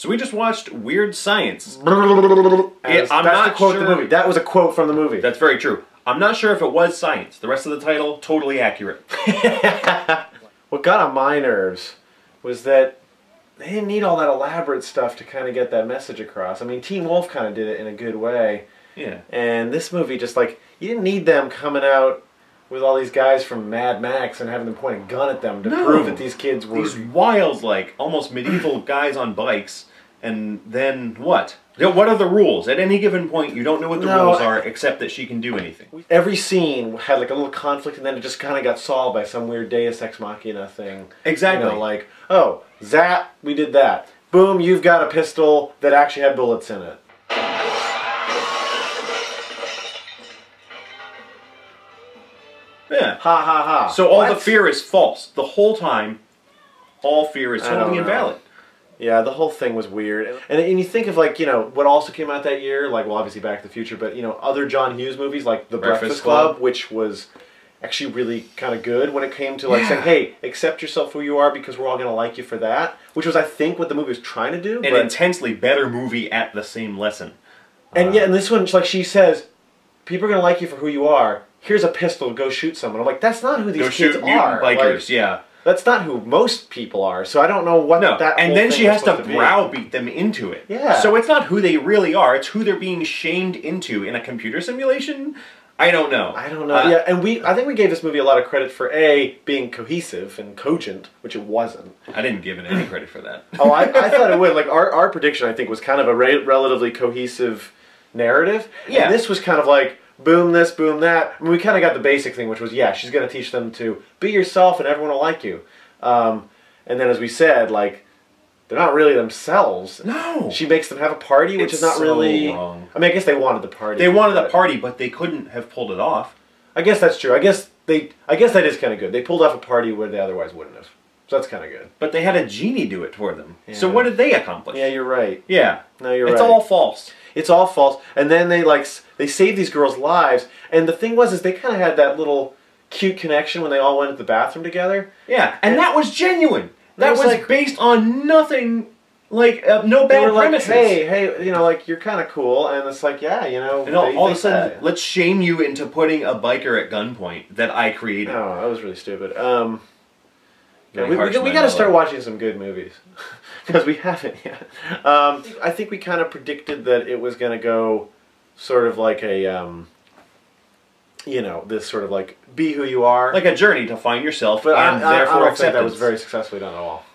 So we just watched Weird Science. That's the quote of the movie. That was a quote from the movie. That's very true. I'm not sure if it was science. The rest of the title, totally accurate. What got on my nerves was that they didn't need all that elaborate stuff to kind of get that message across. I mean, Teen Wolf kind of did it in a good way. Yeah. And this movie just like, you didn't need them coming out with all these guys from Mad Max and having them point a gun at them to prove that these kids were... These wild, like, almost medieval guys on bikes, and then what? What are the rules? At any given point, you don't know what the rules are, except that she can do anything. Every scene had like a little conflict, and then it just kind of got solved by some weird Deus Ex Machina thing. Exactly. You know, like, oh, zap, we did that. Boom, you've got a pistol that actually had bullets in it. Yeah. Ha ha ha. So all the fear is false. The whole time, all fear is totally invalid. Yeah, the whole thing was weird. And you think of, like, you know, what also came out that year, like, well, obviously Back to the Future, but, you know, other John Hughes movies, like The Breakfast Club, which was actually really kind of good when it came to, like, saying, hey, accept yourself who you are because we're all going to like you for that, which was, I think, what the movie was trying to do. An intensely better movie at the same lesson. And yeah, and this one, like, she says, people are going to like you for who you are. Here's a pistol, go shoot someone. I'm like, that's not who these kids are. Bikers, like, yeah. That's not who most people are, so I don't know what that and then she has to browbeat them into it. Yeah. So it's not who they really are, it's who they're being shamed into in a computer simulation? I don't know. I don't know. Yeah, and I think we gave this movie a lot of credit for being cohesive and cogent, which it wasn't. I didn't give it any credit for that. Oh, I thought it would. Like, our prediction, I think, was kind of a relatively cohesive narrative. Yeah. And this was kind of like, boom this, boom that. I mean, we kind of got the basic thing, which was, yeah, she's going to teach them to be yourself and everyone will like you. And then, as we said, like, they're not really themselves. No. She makes them have a party, which is not really... wrong. I mean, I guess they wanted the party. They wanted the party, but they couldn't have pulled it off. I guess that's true. I guess that is kind of good. They pulled off a party where they otherwise wouldn't have. So that's kind of good. But they had a genie do it for them. Yeah. So what did they accomplish? Yeah, you're right. Yeah. No, you're right. It's all false. It's all false. And then they saved these girls' lives. And the thing was, is they kind of had that little cute connection when they all went to the bathroom together. Yeah, and that was genuine. That was like, based on nothing, like, no bad premises. Like, hey, you know, like, you're kind of cool. And it's like, yeah, you know. And all of a sudden, let's shame you into putting a biker at gunpoint that I created. Oh, that was really stupid. Yeah, we got to start watching some good movies. Because we haven't yet. I think we kind of predicted that it was going to go sort of like a, you know, this sort of like, be who you are. Like a journey to find yourself, but and I therefore don't think that was very successfully done at all.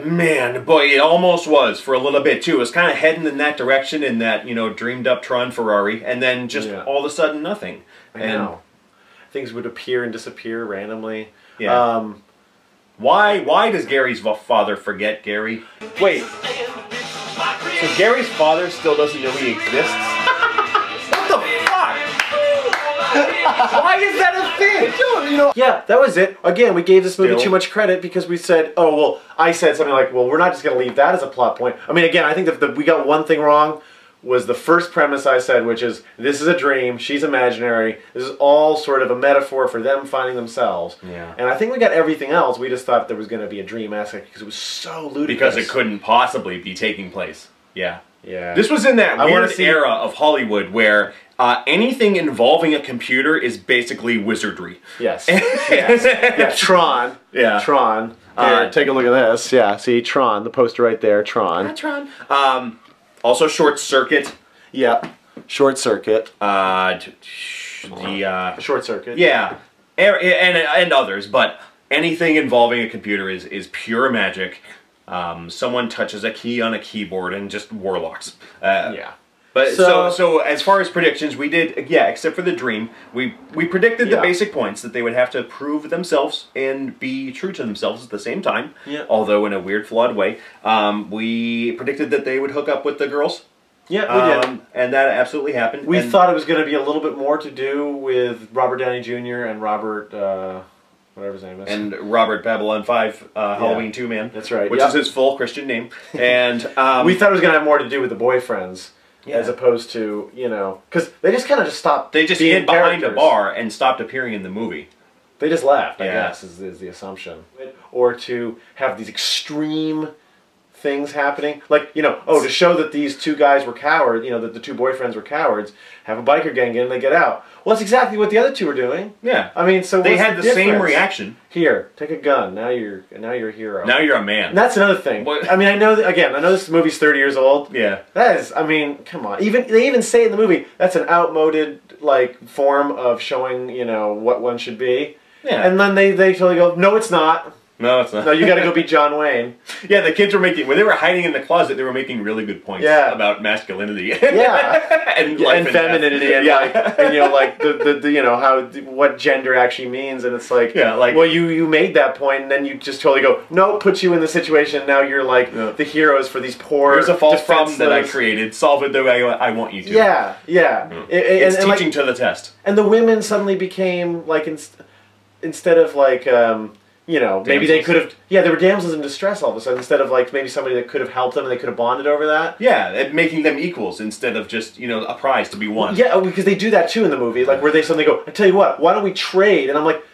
Man, boy, it almost was for a little bit too. It was kind of heading in that direction, in that, you know, dreamed up Tron Ferrari, and then just all of a sudden nothing. I know. Things would appear and disappear randomly. Yeah. Why does Gary's father forget Gary? Wait. So Gary's father still doesn't know he exists? What the fuck? Why is that a thing? You know, yeah, that was it. Again, we gave this movie too much credit because we said, oh, well, I said something like, well, we're not just going to leave that as a plot point. I mean, again, I think that we got one thing wrong. Was the first premise I said, which is, this is a dream, she's imaginary, this is all sort of a metaphor for them finding themselves. Yeah. And I think we got everything else, we just thought there was going to be a dream aspect because it was so ludicrous. Because it couldn't possibly be taking place. Yeah. Yeah. This was in that weird era of Hollywood where anything involving a computer is basically wizardry. Yes. Yes. Yeah, Tron. Yeah. Tron. Take a look at this. Yeah, see, Tron, the poster right there, Tron. Yeah, Tron. Also, Short Circuit. Yeah, Short Circuit. Short Circuit. Yeah, and others, but anything involving a computer is pure magic. Someone touches a key on a keyboard and just warlocks. Yeah. But so as far as predictions, we did, yeah, except for the dream, we predicted the basic points, that they would have to prove themselves and be true to themselves at the same time, although in a weird, flawed way. We predicted that they would hook up with the girls. Yeah, we did. And that absolutely happened. We thought it was going to be a little bit more to do with Robert Downey Jr. and Robert, whatever his name is. And Robert Babylon 5, Halloween 2 Man. That's right. Which is his full Christian name. And we thought it was going to have more to do with the boyfriends. Yeah. As opposed to, you know, because they just kind of just stopped. They just hid behind a bar and stopped appearing in the movie. They just left, I guess, is the assumption. Or to have these extreme things happening. Like, you know, to show that these two guys were cowards, you know, that the two boyfriends were cowards, have a biker gang in and they get out. Well, that's exactly what the other two were doing. Yeah. I mean, so they had the same reaction. Here, take a gun. Now you're a hero. Now you're a man. And that's another thing. What? I mean, I know this movie's 30 years old. Yeah. That is, I mean, come on. They even say in the movie, that's an outmoded, like, form of showing, you know, what one should be. Yeah. And then they totally go, no, it's not. No, it's not. No, you got to go be John Wayne. Yeah, the kids were making, when they were hiding in the closet, they were making really good points about masculinity. Yeah. and femininity and like, and you know, like the you know, what gender actually means, and it's like, well, you made that point, and then you just totally go, no, put you in the situation, now you're like the heroes for these poor, here's a false problem that I created, solve it the way I want you to. Yeah, yeah. It's teaching to the test. And the women suddenly became like, instead of like, you know, damsels. Maybe they could have... Yeah, they were damsels in distress all of a sudden, instead of, like, maybe somebody that could have helped them and they could have bonded over that. Yeah, making them equals instead of just, you know, a prize to be won. Yeah, because they do that, too, in the movie, like, where they suddenly go, I tell you what, why don't we trade? And I'm like,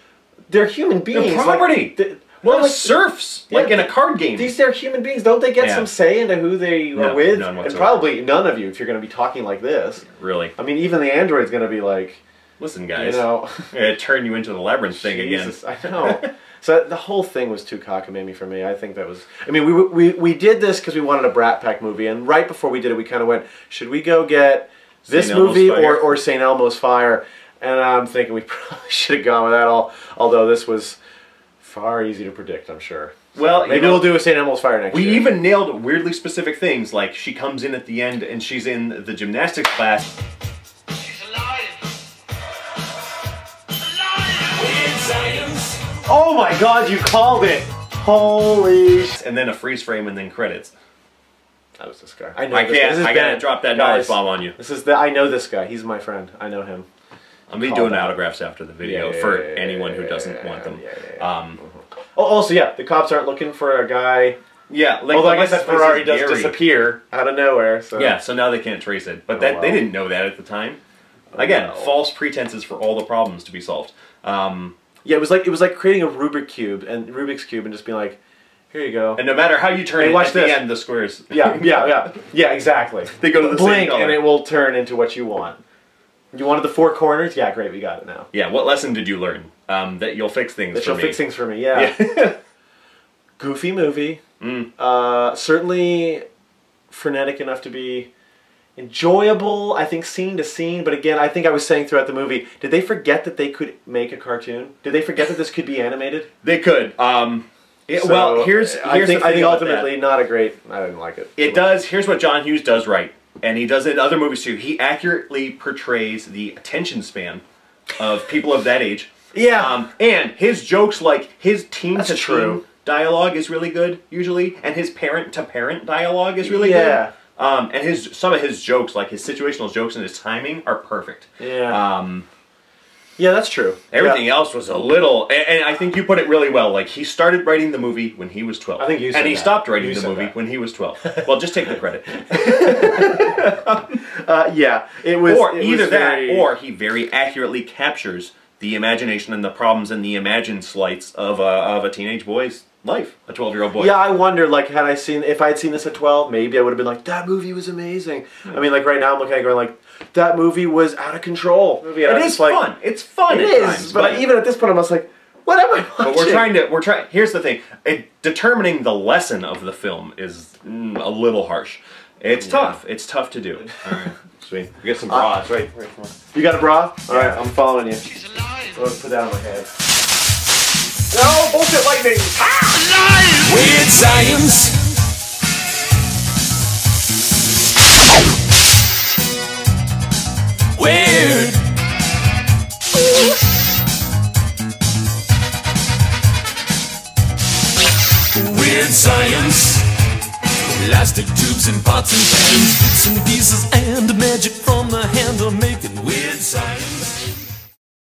they're human beings. They're property! Like, like serfs! Like in a card game. They're human beings. Don't they get some say into who they are with? None whatsoever. And probably none of you, if you're going to be talking like this. Really? I mean, even the android's going to be like... Listen, guys. You know... I'm going to turn you into the labyrinth thing again. I know. So the whole thing was too cockamamie for me. I think that was... I mean, we did this because we wanted a Brat Pack movie, and right before we did it, we kind of went, should we go get this movie or St. Elmo's Fire? And I'm thinking we probably should have gone with that, although this was far easy to predict, I'm sure. So well, maybe we'll do a St. Elmo's Fire next year. We even nailed weirdly specific things, like she comes in at the end and she's in the gymnastics class. Oh my god, you called it! Holy sh... And then a freeze frame and then credits. That was this guy. I gotta drop that knowledge bomb on you. I know this guy. He's my friend. I know him. I'll be doing autographs after the video for anyone who doesn't want them. Also, the cops aren't looking for a guy... Yeah, like, although I guess that Ferrari does disappear out of nowhere. So. Yeah, so now they can't trace it. But they didn't know that at the time. Again, false pretenses for all the problems to be solved. Yeah, it was like creating a Rubik's Cube and just being like, here you go. And no matter how you turn it, at the end, the squares. Yeah, exactly. They go to the blink same color. And it will turn into what you want. You wanted the 4 corners? Yeah, great, we got it now. Yeah, what lesson did you learn? That you'll fix things that for me. That you'll fix things for me, yeah. Goofy movie. Certainly frenetic enough to be enjoyable, I think, scene to scene, but again, I think I was saying throughout the movie, did they forget that they could make a cartoon? Did they forget that this could be animated? They could. Well, here's I think ultimately not a great... I didn't like it. It does. Here's what John Hughes does right, and he does it in other movies too. He accurately portrays the attention span of people of that age. Yeah. And his jokes, like his teen-to-teen dialogue is really good, usually, and his parent-to-parent dialogue is really good. And some of his jokes, like his situational jokes and his timing, are perfect. Yeah. Yeah, that's true. Everything else was a little, and I think you put it really well. Like, he started writing the movie when he was 12. I think you said And he that. stopped writing the movie when he was 12. Well, just take the credit. Yeah, it was. Or either that, or he very accurately captures the imagination and the problems and the imagined slights of a teenage boy's life, a 12-year-old boy. Yeah, I wonder, like, if I had seen this at 12, maybe I would have been like, that movie was amazing. I mean, like, right now I'm looking at it going, like, that movie was out of control. It is fun. It's fun at times. But even at this point, I'm just like, what am I watching? But here's the thing. Determining the lesson of the film is a little harsh. It's tough. It's tough to do. All right. Sweet. We got some bras. Right. You got a bra? All right, I'm following you. Go ahead, put that on my head. No, bullshit lightning! Ah! Weird science. Weird. Weird science. Elastic tubes and pots and pans, bits and pieces and magic from the hand are making weird science.